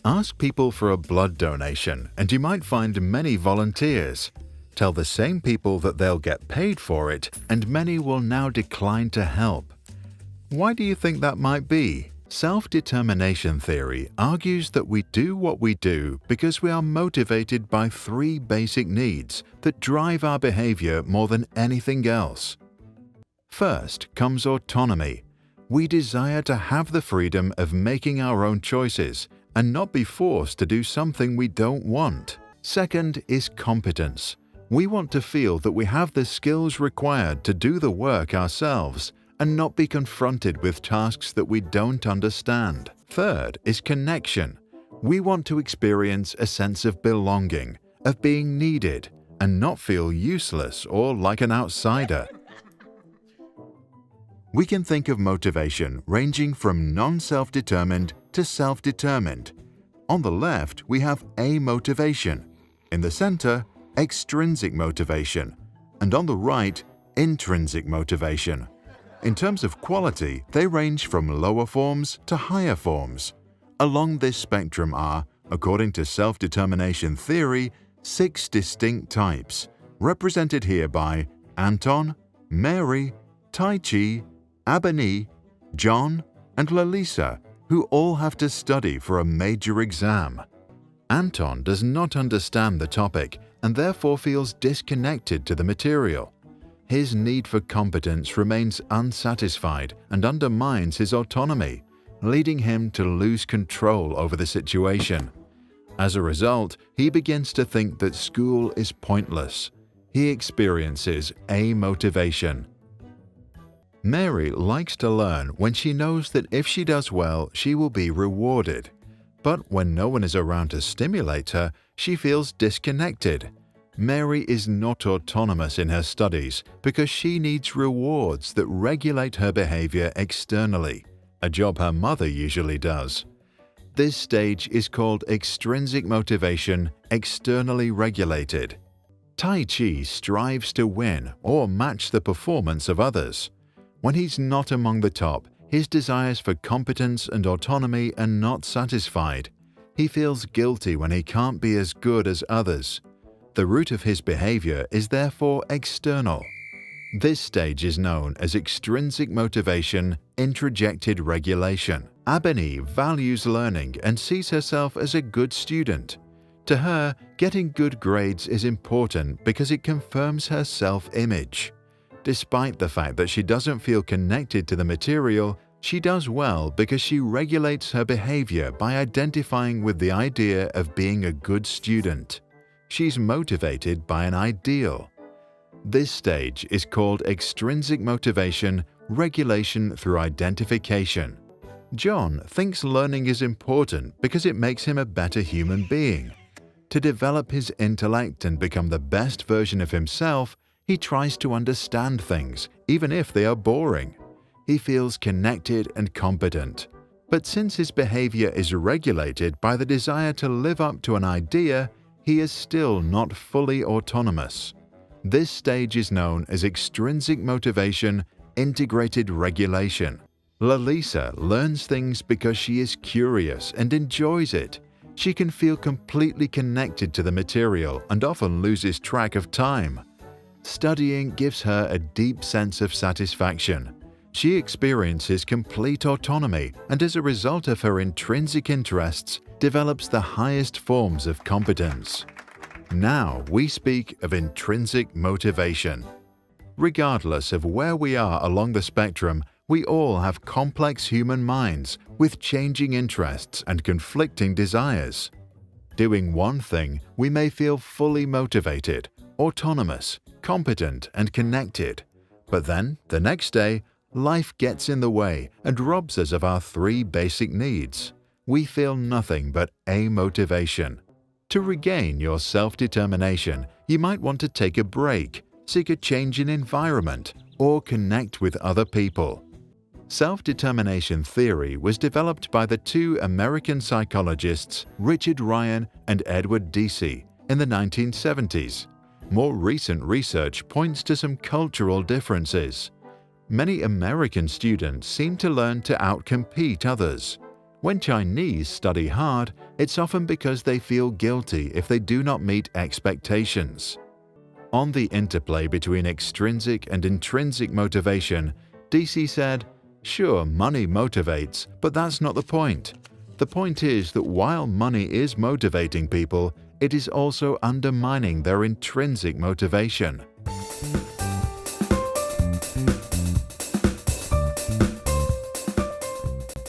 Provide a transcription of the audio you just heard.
Ask people for a blood donation and you might find many volunteers. Tell the same people that they'll get paid for it and many will now decline to help. Why do you think that might be? Self-determination theory argues that we do what we do because we are motivated by three basic needs that drive our behavior more than anything else. First comes autonomy. We desire to have the freedom of making our own choices and not be forced to do something we don't want. Second is competence. We want to feel that we have the skills required to do the work ourselves and not be confronted with tasks that we don't understand. Third is connection. We want to experience a sense of belonging, of being needed, and not feel useless or like an outsider. We can think of motivation ranging from non-self-determined to self-determined. On the left, we have amotivation. In the center, extrinsic motivation. And on the right, intrinsic motivation. In terms of quality, they range from lower forms to higher forms. Along this spectrum are, according to self-determination theory, 6 distinct types, represented here by Anton, Mary, Deci, Abani, John, and Lalisa, who all have to study for a major exam. Anton does not understand the topic and therefore feels disconnected to the material. His need for competence remains unsatisfied and undermines his autonomy, leading him to lose control over the situation. As a result, he begins to think that school is pointless. He experiences amotivation. Mary likes to learn when she knows that if she does well, she will be rewarded. But when no one is around to stimulate her, she feels disconnected. Mary is not autonomous in her studies because she needs rewards that regulate her behavior externally, a job her mother usually does. This stage is called extrinsic motivation, externally regulated. Deci strives to win or match the performance of others. When he's not among the top, his desires for competence and autonomy are not satisfied. He feels guilty when he can't be as good as others. The root of his behavior is therefore external. This stage is known as extrinsic motivation, introjected regulation. Abani values learning and sees herself as a good student. To her, getting good grades is important because it confirms her self-image. Despite the fact that she doesn't feel connected to the material, she does well because she regulates her behavior by identifying with the idea of being a good student. She's motivated by an ideal. This stage is called extrinsic motivation, regulation through identification. John thinks learning is important because it makes him a better human being. To develop his intellect and become the best version of himself, he tries to understand things, even if they are boring. He feels connected and competent. But since his behavior is regulated by the desire to live up to an idea, he is still not fully autonomous. This stage is known as extrinsic motivation, integrated regulation. Lalisa learns things because she is curious and enjoys it. She can feel completely connected to the material and often loses track of time. Studying gives her a deep sense of satisfaction. She experiences complete autonomy and as a result of her intrinsic interests, develops the highest forms of competence. Now we speak of intrinsic motivation. Regardless of where we are along the spectrum, we all have complex human minds with changing interests and conflicting desires. Doing one thing, we may feel fully motivated, autonomous, competent, and connected. But then, the next day, life gets in the way and robs us of our 3 basic needs. We feel nothing but amotivation. To regain your self-determination, you might want to take a break, seek a change in environment, or connect with other people. Self-determination theory was developed by the 2 American psychologists Richard Ryan and Edward Deci in the 1970s. More recent research points to some cultural differences. Many American students seem to learn to outcompete others. When Chinese study hard, it's often because they feel guilty if they do not meet expectations. On the interplay between extrinsic and intrinsic motivation, Deci said, "Sure, money motivates, but that's not the point. The point is that while money is motivating people, it is also undermining their intrinsic motivation.